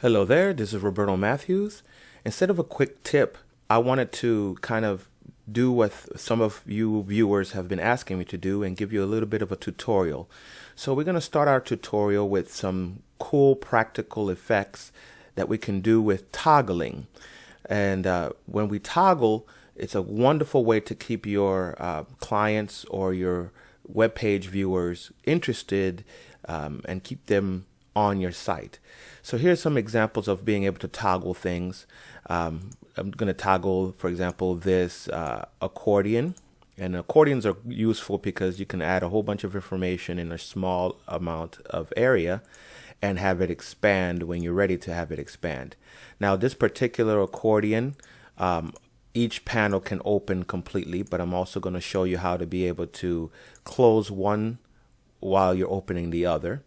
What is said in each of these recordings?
Hello there, this is Roberto Matthews. Instead of a quick tip, I wanted to kind of do what some of you viewers have been asking me to do and give you a little bit of a tutorial. So we're going to start our tutorial with some cool practical effects that we can do with toggling. And when we toggle, it's a wonderful way to keep your clients or your web page viewers interested and keep them on your site. So here's some examples of being able to toggle things. I'm going to toggle, for example, this accordion. And accordions are useful because you can add a whole bunch of information in a small amount of area and have it expand when you're ready to have it expand. Now, this particular accordion, each panel can open completely, but I'm also going to show you how to be able to close one while you're opening the other.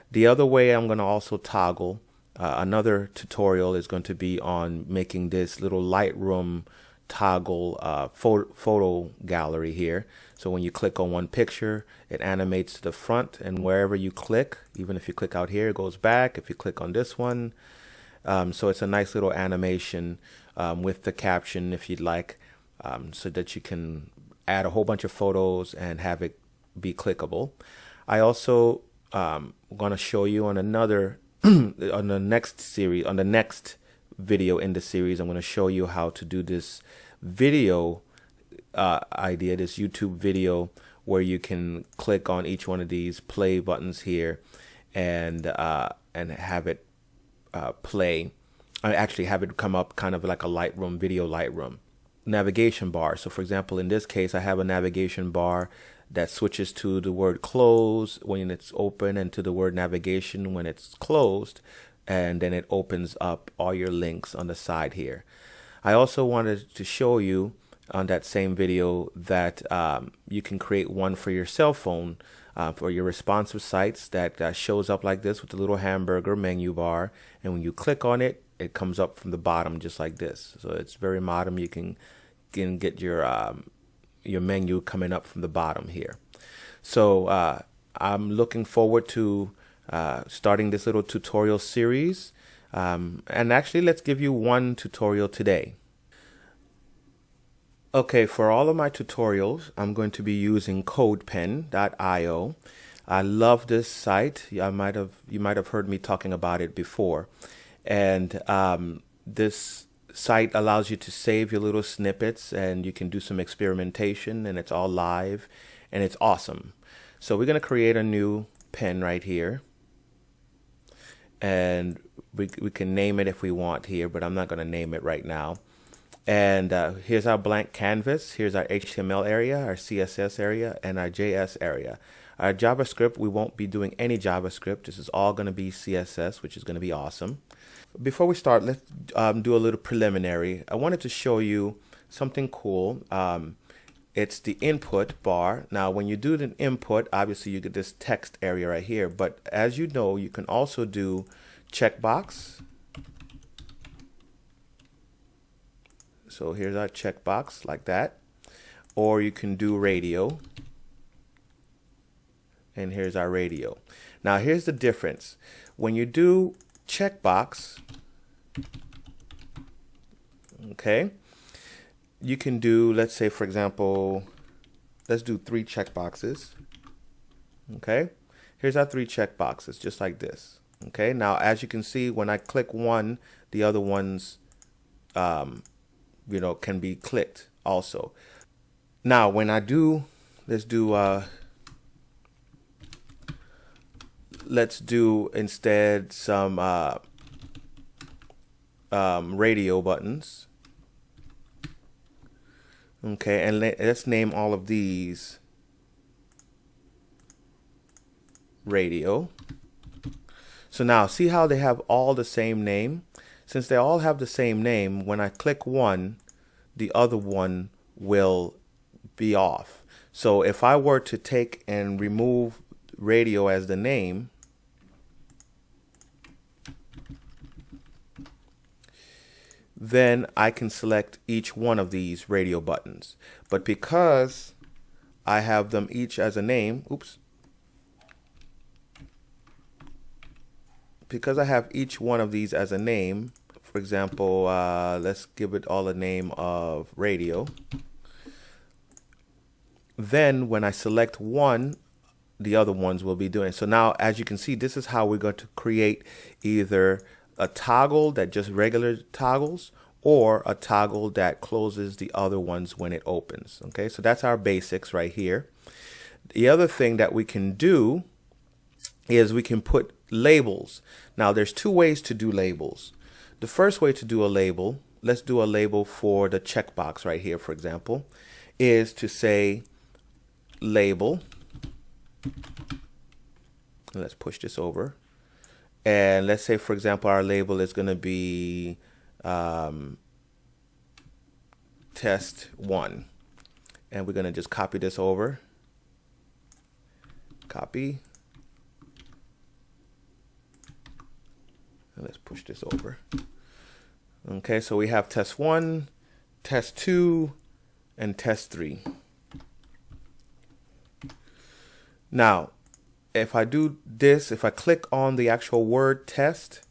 The other way I'm going to also toggle, another tutorial is going to be on making this little Lightroom toggle photo gallery here. So when you click on one picture, it animates to the front, and wherever you click, even if you click out here, it goes back. If you click on this one, so it's a nice little animation with the caption if you'd like, so that you can add a whole bunch of photos and have it be clickable. I also going to show you on another on the next video in the series. I'm going to show you how to do this video idea, this YouTube video, where you can click on each one of these play buttons here and have it play. I actually have it come up kind of like a Lightroom video Lightroom navigation bar. So for example, in this case, I have a navigation bar that switches to the word close when it's open and to the word navigation when it's closed, and then it opens up all your links on the side here. I also wanted to show you on that same video that you can create one for your cell phone for your responsive sites that shows up like this with the little hamburger menu bar, and when you click on it, it comes up from the bottom just like this. So it's very modern. You can get your menu coming up from the bottom here. So I'm looking forward to starting this little tutorial series. And actually, let's give you one tutorial today. Okay, for all of my tutorials, I'm going to be using CodePen.io. I love this site. You might have heard me talking about it before. And this site allows you to save your little snippets, and you can do some experimentation, and it's all live and it's awesome. So we're going to create a new pen right here, and we can name it if we want here, but I'm not going to name it right now. And here's our blank canvas. Here's our HTML area, our CSS area, and our JS area. Our JavaScript, we won't be doing any JavaScript. This is all going to be CSS, which is going to be awesome. Before we start, let's do a little preliminary. I wanted to show you something cool. It's the input bar. Now, when you do the input, obviously you get this text area right here. But as you know, you can also do checkbox. So here's our checkbox like that. Or you can do radio. And here's our radio. Now, here's the difference. When you do checkbox, okay, you can do, let's say, for example, let's do 3 checkboxes. Okay, here's our 3 checkboxes, just like this. Okay, now as you can see, when I click one, the other ones can be clicked also. Now when I do, let's do instead some radio buttons. Okay, and let's name all of these radio. So now see how they have all the same name? Since they all have the same name, when I click one, the other one will be off. So if I were to take and remove radio as the name, then I can select each one of these radio buttons. But because I have them each as a name, oops, because I have each one of these as a name, for example, let's give it all a name of radio. Then when I select one, the other ones will be doing. So now, as you can see, this is how we're going to create either a toggle that just regular toggles, or a toggle that closes the other ones when it opens. Okay, so that's our basics right here. The other thing that we can do is we can put labels. Now there's two ways to do labels. The first way to do a label, let's do a label for the checkbox right here, for example, is to say label. Let's push this over. And let's say, for example, our label is going to be test 1. And we're going to just copy this over. Copy. And let's push this over. Okay, so we have test 1, test 2, and test 3. Now, if I do this, if I click on the actual word test,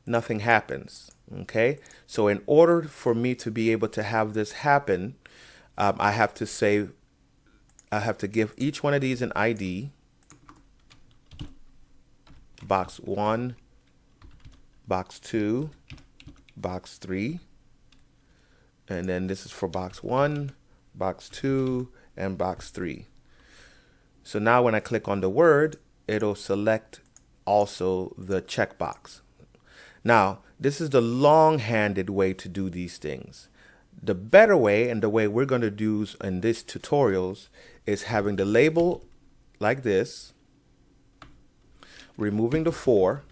nothing happens. Okay, so in order for me to be able to have this happen, I have to give each one of these an ID. Box 1, box 2, box 3, and then this is for box 1, box 2, and box 3. So now when I click on the word, it'll select also the checkbox. Now, this is the long-handed way to do these things. The better way, and the way we're going to do in this tutorials, is having the label like this, removing the for,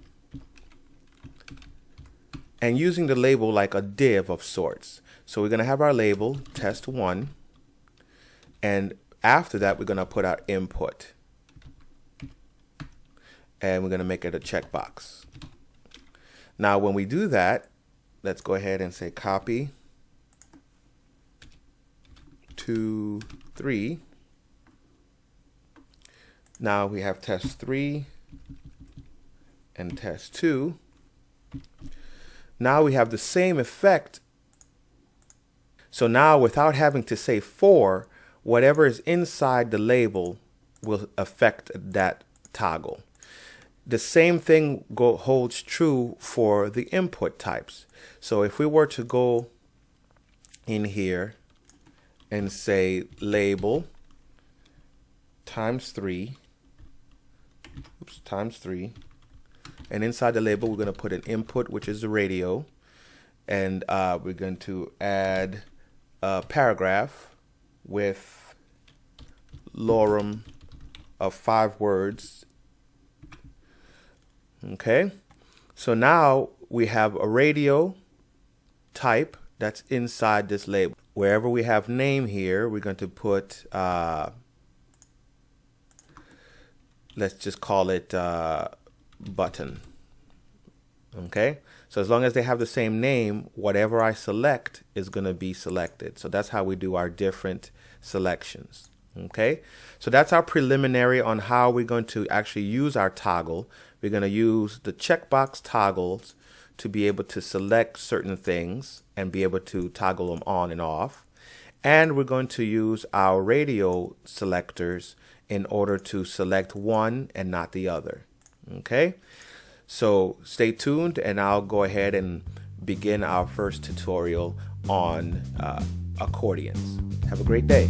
and using the label like a div of sorts. So we're going to have our label test 1, and after that we're going to put our input, and we're going to make it a checkbox. Now when we do that, let's go ahead and say copy 2, 3. Now we have test 3 and test 2. Now we have the same effect. So now, without having to say for, whatever is inside the label will affect that toggle. The same thing holds true for the input types. So if we were to go in here and say label times 3, and inside the label we're going to put an input, which is the radio, and we're going to add a paragraph with lorem of 5 words. Okay, so now we have a radio type that's inside this label. Wherever we have name here, we're going to put let's just call it button. Okay, so as long as they have the same name, whatever I select is going to be selected. So that's how we do our different selections. Okay, so that's our preliminary on how we're going to actually use our toggle. We're going to use the checkbox toggles to be able to select certain things and be able to toggle them on and off. And we're going to use our radio selectors in order to select one and not the other. Okay, so stay tuned and I'll go ahead and begin our first tutorial on accordions. Have a great day.